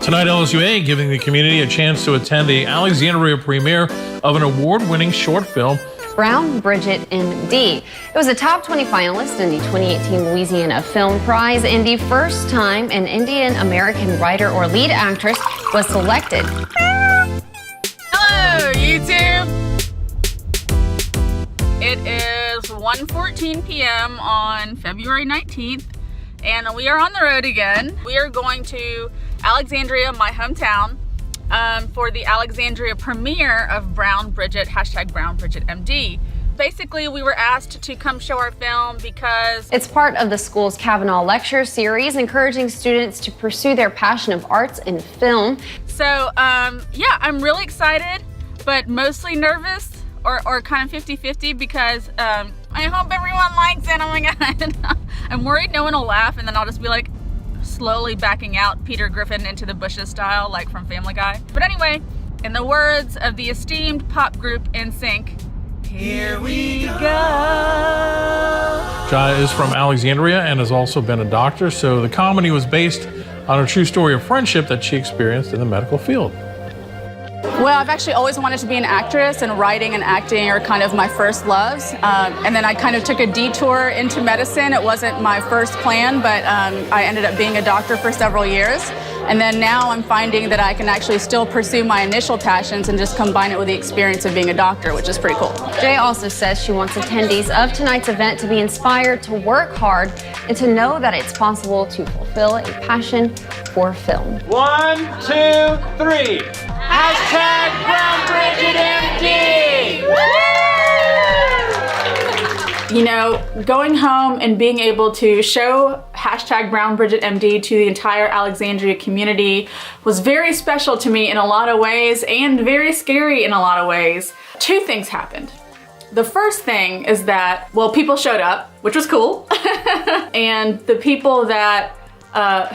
Tonight, LSUA giving the community a chance to attend the Alexandria premiere of an award-winning short film, Brown, Bridget, MD. It was a top 20 finalist in the 2018 Louisiana Film Prize and the first time an Indian American writer or lead actress was selected. Hello, YouTube! It is 1:14 p.m. on February 19th, and we are on the road again. We are going to Alexandria, my hometown, for the Alexandria premiere of Brown Bridget, #BrownBridgetMD. Basically, we were asked to come show our film because it's part of the school's Kavanaugh Lecture series, encouraging students to pursue their passion of arts and film. So, yeah, I'm really excited, but mostly nervous, or kind of 50-50 because I hope everyone likes it. Oh my God. I'm worried no one will laugh, and then I'll just be like, slowly backing out Peter Griffin into the bushes style, like from Family Guy. But anyway, in the words of the esteemed pop group NSYNC, here we go. Jaya is from Alexandria and has also been a doctor, so the comedy was based on a true story of friendship that she experienced in the medical field. Well, I've actually always wanted to be an actress, and writing and acting are kind of my first loves. And then I kind of took a detour into medicine. It wasn't my first plan, but I ended up being a doctor for several years. And then now I'm finding that I can actually still pursue my initial passions and just combine it with the experience of being a doctor, which is pretty cool. Jay also says she wants attendees of tonight's event to be inspired to work hard and to know that it's possible to fulfill a passion for film. 1, 2, 3. #BrownBridgetMD! You know, going home and being able to show #BrownBridgetMD to the entire Alexandria community was very special to me in a lot of ways and very scary in a lot of ways. Two things happened. The first thing is that, well, people showed up, which was cool. And the people that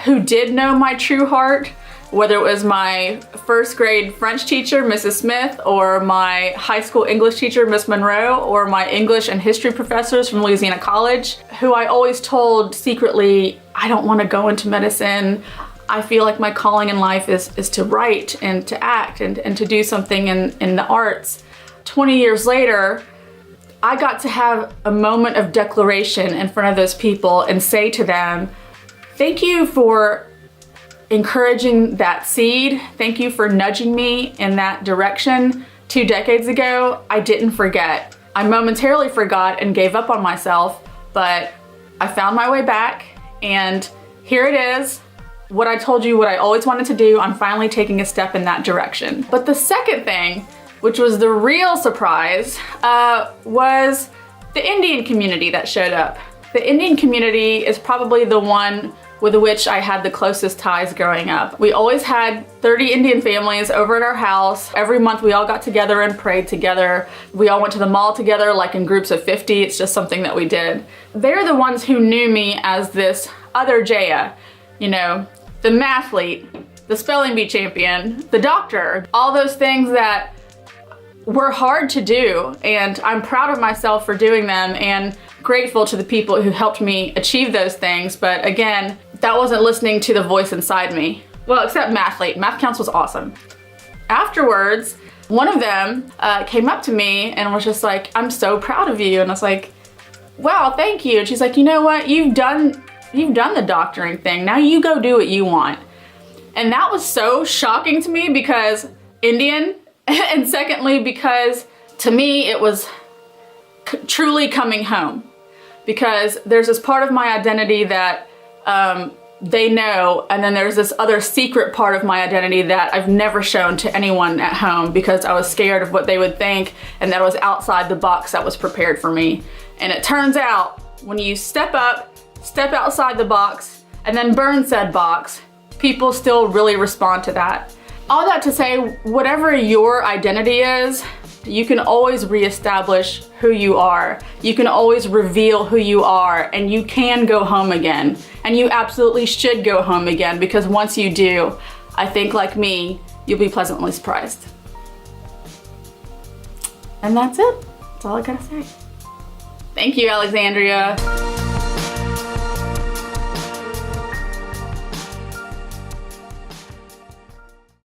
who did know my true heart, whether it was my first grade French teacher, Mrs. Smith, or my high school English teacher, Miss Monroe, or my English and history professors from Louisiana College, who I always told secretly, I don't want to go into medicine. I feel like my calling in life is to write and to act and to do something in the arts. 20 years later, I got to have a moment of declaration in front of those people and say to them, thank you for encouraging that seed. Thank you for nudging me in that direction 2 decades ago. I didn't forget. I momentarily forgot and gave up on myself, but I found my way back, and here it is. What I told you, what I always wanted to do, I'm finally taking a step in that direction. But the second thing, which was the real surprise, was the Indian community that showed up. The Indian community is probably the one with which I had the closest ties growing up. We always had 30 Indian families over at our house. Every month we all got together and prayed together. We all went to the mall together, like in groups of 50. It's just something that we did. They're the ones who knew me as this other Jaya, you know, the mathlete, the spelling bee champion, the doctor, all those things that were hard to do, and I'm proud of myself for doing them and grateful to the people who helped me achieve those things. But again, that wasn't listening to the voice inside me. Well, except mathlete. Math Counts was awesome. Afterwards, one of them came up to me and was just like, I'm so proud of you. And I was like, wow, thank you. And she's like, you know what? You've done the doctoring thing. Now you go do what you want. And that was so shocking to me because Indian, and secondly, because to me, it was truly coming home. Because there's this part of my identity that they know, and then there's this other secret part of my identity that I've never shown to anyone at home because I was scared of what they would think, and that was outside the box that was prepared for me. And it turns out, when you step up, step outside the box, and then burn said box, people still really respond to that. All that to say, whatever your identity is, you can always reestablish who you are. You can always reveal who you are, and you can go home again. And you absolutely should go home again, because once you do, I think like me, you'll be pleasantly surprised. And that's it. That's all I gotta say. Thank you, Alexandria.